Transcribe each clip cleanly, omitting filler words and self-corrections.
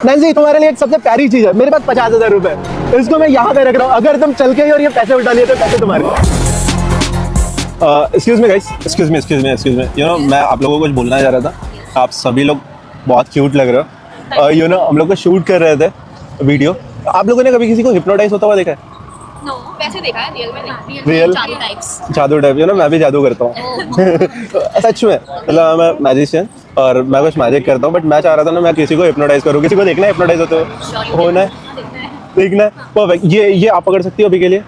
Nancy तुम्हारे लिए एक सबसे प्यारी चीज है, मेरे पास 50,000 रुपए, इसको मैं यहाँ पे रख रहा हूँ, अगर तुम चल के ही और ये पैसे उठा लिए तो पैसे तुम्हारे। Excuse me guys, excuse me, you know मैं आप लोगों को कुछ बोलना चाह रहा था। आप सभी लोग बहुत क्यूट लग रहे हो। यू नो हम लोग को शूट कर रहे थे वीडियो। आप लोगों ने कभी किसी को हिप्नोटाइज होता हुआ देखा है? नो, वैसे देखा है, रियल में नहीं। रियल जादू टाइप्स। जादू टाइप, यू नो मैं भी जादू करता हूँ। सच में, मतलब मैं मैजिशियन और मैं कुछ मैजिक करता हूँ, बट मैं चाह रहा था ना मैं किसी को हिप्नोटाइज करूँ। किसी को देखना है हिप्नोटाइज होते हुए? होना है, देखना है, परफेक्ट। ये आप पकड़ सकती हो अभी के लिए।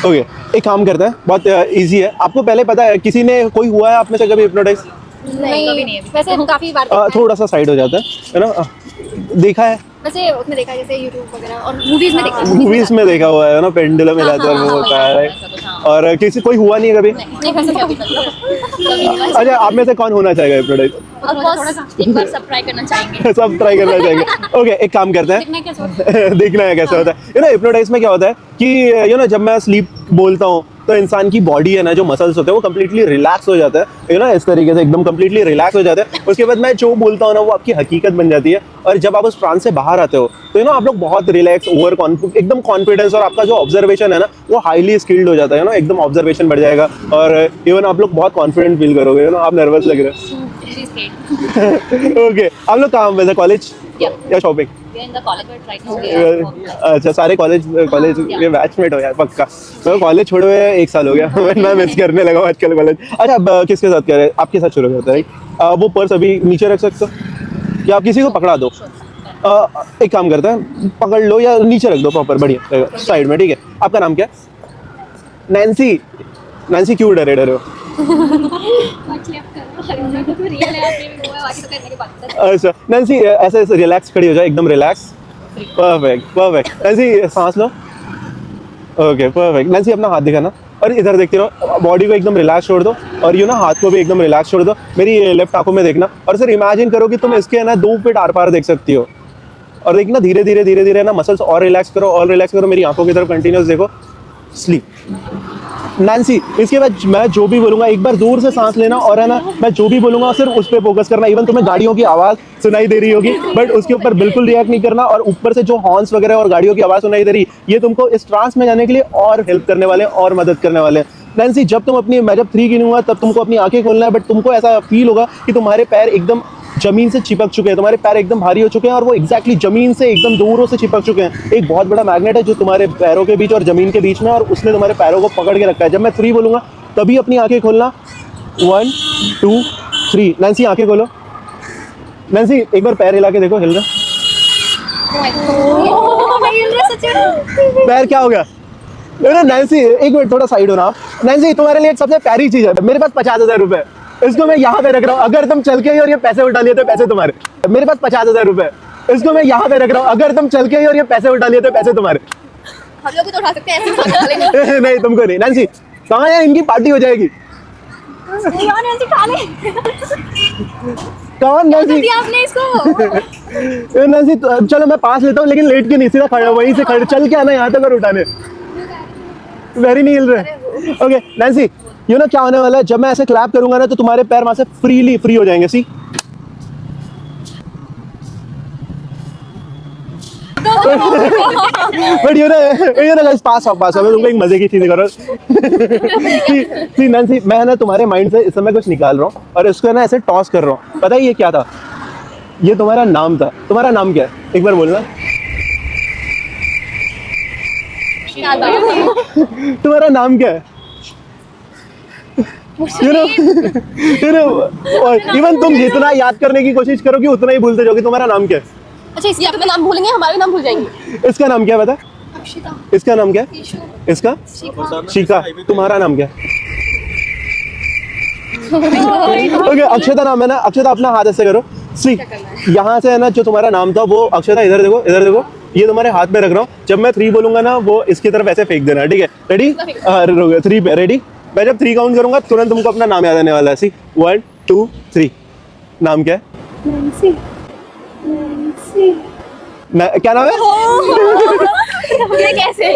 ओके, एक काम करते हैं, बहुत इजी है। आपको पहले पता है किसी ने कोई हुआ है आप में से कभी हिप्नोटाइज? नहीं, कभी नहीं। वैसे काफी बार थोड़ा सा साइड हो जाता है ना। देखा है वैसे उसमें देखा है, जैसे यूट्यूब वगैरह और मूवीज में देखा है। मूवीज में देखा हुआ है ना, पेंडुलम हिलाते और वो होता है, right? और किसी कोई हुआ नहीं है कभी? नहीं, वैसे कभी नहीं। अच्छा, आप में से कौन होना चाहेगा हिप्नोटाइज? थोड़ा सा एक बार सब ट्राई करना चाहेंगे। सब ट्राई करना चाहेंगे। ओके, एक काम करते हैं, देखना कैसे होता है। देखना है कैसे होता है। यू नो हिप्नोटाइज में क्या होता है कि यू नो जब मैं स्लीप बोलता हूँ तो इंसान की बॉडी है ना, जो मसल्स होते हैं वो कम्प्लीटली रिलैक्स हो जाता है, यू नो इस तरीके से एकदम कम्प्लीटली रिलैक्स हो जाता है। उसके बाद मैं जो बोलता हूँ ना वो आपकी हकीकत बन जाती है। और जब आप उस ट्रांस से बाहर आते हो तो यू नो आप लोग बहुत रिलैक्स, एकदम कॉन्फिडेंस, और आपका जो ऑब्जर्वेशन है ना वो हाईली स्किल्ड हो जाता है ना, एकदम ऑब्जर्वेशन बढ़ जाएगा और इवन आप लोग बहुत कॉन्फिडेंट फील करोगे। यू नो आप नर्वस लग रहे हो। ओके, आप लोग कहाँ वैसे, कॉलेज या शॉपिंग? अच्छा, सारे कॉलेज के बैचमेट हो यार पक्का। तो कॉलेज छोड़े हुए 1 साल हो गया। मैं मिस करने लगा हूं आजकल कॉलेज। अच्छा, अब किसके साथ कह रहे हैं? आपके साथ शुरू करते हैं। वो पर्स अभी नीचे रख सकते हो या आप किसी को पकड़ा दो? एक काम करते हैं, पकड़ लो या नीचे रख दो प्रॉपर, बढ़िया साइड में, ठीक है। आपका नाम क्या है? नैन्सी। नैन्सी क्यों डरे हो? अच्छा नैन्सी, ऐसे ऐसे रिलैक्स खड़ी हो जाए, एकदम रिलैक्स। परफेक्ट। नैन्सी सांस लो। Okay perfect. नैन्सी अपना हाथ दिखाना और इधर देखते रहो, बॉडी को एकदम रिलैक्स छोड़ दो और यू ना हाथ को भी एकदम रिलैक्स छोड़ दो। मेरी लेफ्ट आंखों में देखना और सर इमेजिन करो कि तुम इसके ना 2 फीट आर पार देख सकती हो। और देखना धीरे धीरे ना मसल्स और रिलैक्स करो, मेरी आंखों की तरफ कंटिन्यूस देखो। स्लीप। नैन्सी, इसके बाद मैं जो भी बोलूंगा एक बार दूर से सांस लेना और है ना, मैं जो भी बोलूंगा सिर्फ उस पर फोकस करना। इवन तुम्हें गाड़ियों की आवाज सुनाई दे रही होगी बट उसके ऊपर बिल्कुल रिएक्ट नहीं करना। और ऊपर से जो हॉर्न्स वगैरह और गाड़ियों की आवाज सुनाई दे रही, ये तुमको इस ट्रांस में जाने के लिए और हेल्प करने वाले और मदद करने वाले हैं। नैन्सी, जब तुम मैं जब 3 गिनूंगा तब तुमको अपनी आंखें खोलना है, बट तुमको ऐसा फील होगा कि तुम्हारे पैर एकदम जमीन से चिपक चुके हैं, तुम्हारे पैर एकदम भारी हो चुके हैं और वो एग्जैक्टली जमीन से एकदम दूरों से चिपक चुके हैं। एक बहुत बड़ा मैग्नेट है जो तुम्हारे पैरों के बीच और जमीन के बीच में, और उसने तुम्हारे पैरों को पकड़ के रखा है। जब मैं 3 बोलूंगा तभी अपनी आंखें खोलना। 1 2 3। नैन्सी आंखें खोलो। नैन्सी एक बार पैर हिला के देखो, हिल रहा? पैर क्या हो गया? नैन्सी एक मिनट, थोड़ा साइड हो ना आप। नैन्सी, तुम्हारे लिए एक सबसे प्यारी चीज है, मेरे पास 50,000 रुपए, इसको मैं यहाँ पे रख रहा हूँ, अगर तुम चल के ही और ये पैसे उठा लिए तो पैसे तुम्हारे। मेरे पास 50,000 रुपए, इसको मैं यहाँ पे रख रहा हूँ, अगर तुम चल के ही और ये पैसे उठा लिए तो पैसे तुम्हारे। हम लोग भी तो उठा सकते हैं, ऐसे उठा लेंगे। नहीं तुमको नहीं। नैन्सी कहाँ है, इनकी पार्टी हो जाएगी। कौन नैन्सी? आपने इसको नैन्सी चलो मैं पास लेता हूँ, लेकिन लेट के नहीं, सीधा खड़ा वहीं से खड़े चल के आना यहाँ तक और उठाने। वेरी नहीं हिल रहे। ओके नैन्सी, यू नो क्या होने वाला है, जब मैं ऐसे क्लैप करूंगा ना तो तुम्हारे पैर वहां से फ्री हो जाएंगे। सी बट यू नो गाइस, पास आओ, मैं तुमको एक मजे की चीज कर रहा हूँ। सी नैन्सी, मैं ना तुम्हारे माइंड से इस समय कुछ निकाल रहा हूँ और इसको ना ऐसे टॉस कर रहा हूँ। पता है ये क्या था? ये तुम्हारा नाम था। तुम्हारा नाम क्या है, एक बार बोलना। तुम्हारा नाम क्या है? यू नो इवन तुम जितना याद करने की कोशिश करोगे उतना ही भूलते जाओगे। तुम्हारा नाम क्या है? अच्छा, इसके अपना नाम भूलेंगे, हमारे नाम भूल जाएंगे। इसका नाम क्या बता? इसका नाम क्या है? इसका शिखा। तुम्हारा नाम क्या है? ओके, अक्षता नाम है ना। अक्षता अपना हाथ ऐसे करो। सी यहाँ से है ना, जो तुम्हारा नाम था वो अक्षता, इधर देखो, ये तुम्हारे हाथ में रख रहा हूँ। जब मैं 3 बोलूंगा ना वो इसकी तरफ ऐसे फेंक देना, ठीक है? रेडी? 3 पे रेडी? मैं जब 3 काउंट करूंगा तुरंत तुमको अपना नाम याद आने वाला है। सी 1 2 3। नाम क्या है? नैन्सी। क्या नाम है? ये कैसे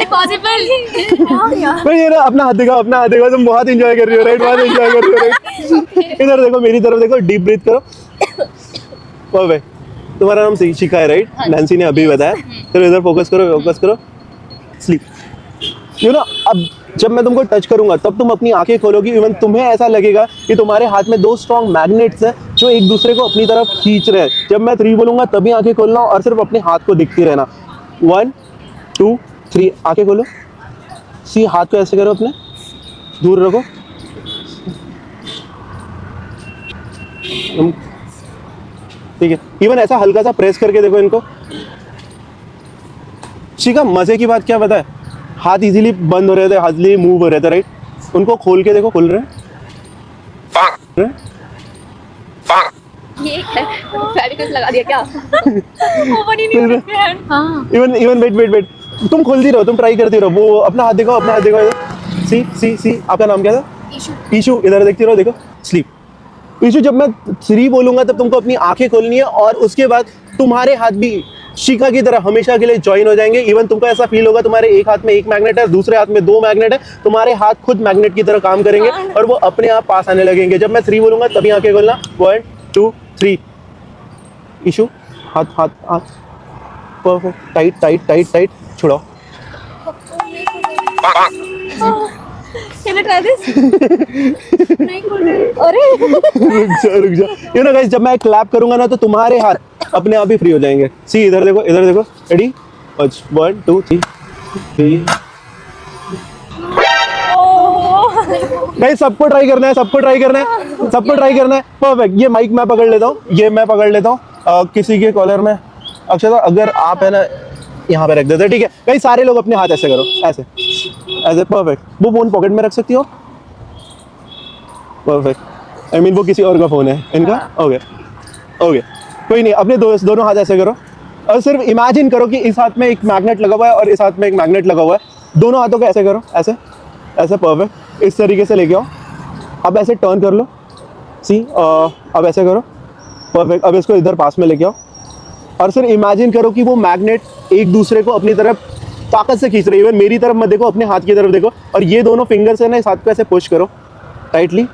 पॉसिबल? ये ना अपना हाथ दिखाओ, तुम बहुत एंजॉय कर रही हो, राइट? बहुत एंजॉय कर रही हो, राइट? इधर देखो, मेरी तरफ देखो, डीप ब्रीथ करो। परफेक्ट। तुम्हारा नाम शिखा है राइट? नैन्सी ने अभी बताया। चलो इधर फोकस करो। स्लीप। यू नो अब जब मैं तुमको टच करूंगा तब तुम अपनी आंखें खोलोगी। इवन तुम्हें ऐसा लगेगा कि तुम्हारे हाथ में 2 स्ट्रॉन्ग मैग्नेट्स हैं जो एक दूसरे को अपनी तरफ खींच रहे हैं। जब मैं 3 बोलूंगा तभी आंखें खोलना और सिर्फ अपने हाथ को दिखती रहना। 1 2 3 आंखें खोलो। सी हाथ को ऐसे करो, अपने दूर रखो। ठीक है, इवन ऐसा हल्का सा प्रेस करके देखो इनको। शिखा मजे की बात क्या पता है, हाथ इजीली बंद हो रहे थे, हाथ इजीली मूव हो रहे थे राइट? उनको खोल के देखो, खुल रहे हैं। ये फेविक्विक लगा दिया क्या? ओपन ही नहीं हो रहा है। हाँ इवन वेट तुम खोलती रहो, तुम ट्राई करती रहो। वो अपना हाथ देखो, सी आपका नाम क्या था? ईशु। इधर देखती रहो, देखो स्लीप। ईशु जब मैं 3 बोलूंगा तब तुमको अपनी आंखें खोलनी है और उसके बाद तुम्हारे हाथ भी शिखा की तरह हमेशा के लिए ज्वाइन हो जाएंगे। इवन तुमको ऐसा फील होगा तुम्हारे एक हाथ में 1 मैग्नेट है, दूसरे हाथ में 2 मैग्नेट है। तुम्हारे हाथ खुद मैग्नेट की तरह काम करेंगे और वो अपने आप पास आने लगेंगे। जब मैं 3 बोलूंगा तभी आंखें खोलना। 1 2 3। ईशु हाथ परफेक्ट। टाइट छुड़ाओ। Can I try this? नहीं खोल रही। अरे रुक जा। यू नो गाइस, जब मैं क्लैप करूंगा ना तो तुम्हारे हाथ अपने आप ही फ्री हो जाएंगे। सी इधर देखो। रेडी? 1 2 3। गाइस सबको ट्राई करना है। परफेक्ट। ये माइक मैं पकड़ लेता हूँ। किसी के कॉलर में अक्षता अगर आप है ना यहाँ पे रख देते, ठीक है? गाइस सारे लोग अपने हाथ ऐसे करो, ऐसे। परफेक्ट। वो फोन पॉकेट में रख सकती हो। परफेक्ट। आई मीन वो किसी और का फोन है इनका। ओके कोई नहीं, अपने दोनों हाथ ऐसे करो और सिर्फ इमेजिन करो कि इस हाथ में एक मैग्नेट लगा हुआ है और इस हाथ में एक मैग्नेट लगा हुआ है। दोनों हाथों को ऐसे करो, ऐसे। परफेक्ट। इस तरीके से लेके आओ। अब ऐसे टर्न कर लो। सी अब ऐसे करो। परफेक्ट। अब इसको इधर पास में लेके आओ और सिर्फ इमेजिन करो कि वो मैग्नेट एक दूसरे को अपनी तरफ ताकत से खींच रही है। इवन मेरी तरफ मत देखो, अपने हाथ की तरफ देखो और ये दोनों फिंगर से ना इस हाथ को ऐसे पुश करो टाइटली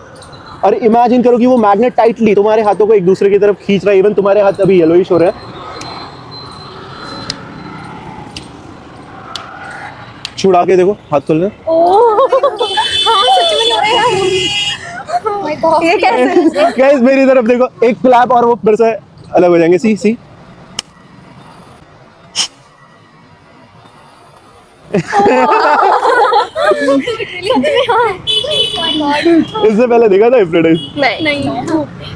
और इमेजिन करो कि वो मैग्नेट टाइटली तुम्हारे हाथों को एक दूसरे की तरफ खींच रहा है। इवन तुम्हारे हाथ अभी येलोइश हो रहे हैं। छुड़ा के देखो, हाथ खोल रहे हैं। हाँ सच में नहीं हो रहा है। Oh my God. ये कैसे? गाइस मेरी तरफ देखो, एक क्लैप और वो फिर से अलग हो जाएंगे। सी इससे पहले देखा था हिप्नोटाइज? नहीं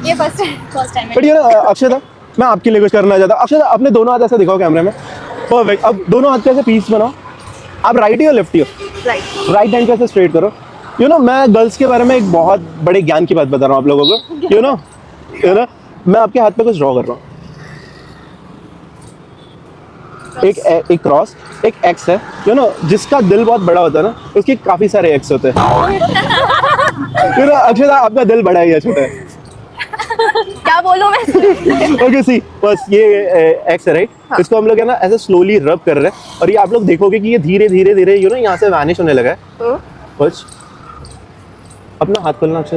ये फर्स्ट टाइम है। बट ये ना अक्षता, मैं आपके लिए कुछ करना चाहता हूँ। अक्षता अपने दोनों हाथ ऐसे दिखाओ कैमरे में। परफेक्ट। अब दोनों हाथ कैसे पीस बनाओ। आप राइट हो लेफ्टी हो? राइट हैंड कैसे स्ट्रेट करो। यू नो मैं गर्ल्स के बारे में एक बहुत बड़े ज्ञान की बात बता रहा हूँ आप लोगों को। यू नो मैं आपके हाथ पे कुछ ड्रॉ कर रहा हूँ। एक क्रॉस, एक एक्स है। यू नो जिसका दिल बहुत बड़ा होता है ना उसके काफी सारे एक्स होते हैं। यू नो अक्षता आपका दिल बड़ा है या छोटा है? क्या बोलूं मैं? ओके सी बस ये एक्स है राइट? इसको हम लोग है ना ऐसे स्लोली रब कर रहे हैं और ये आप लोग देखोगे कि ये धीरे धीरे यू नो यहाँ से वैनिश होने लगा है। बस अपना हाथ खोलना अक्षता।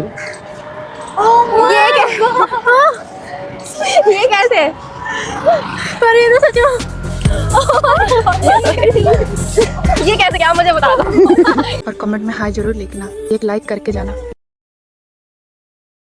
ये कैसे? पर ये तो सच में ये कैसे? क्या मुझे बता दो। और कमेंट में हाय जरूर लिखना, एक लाइक करके जाना।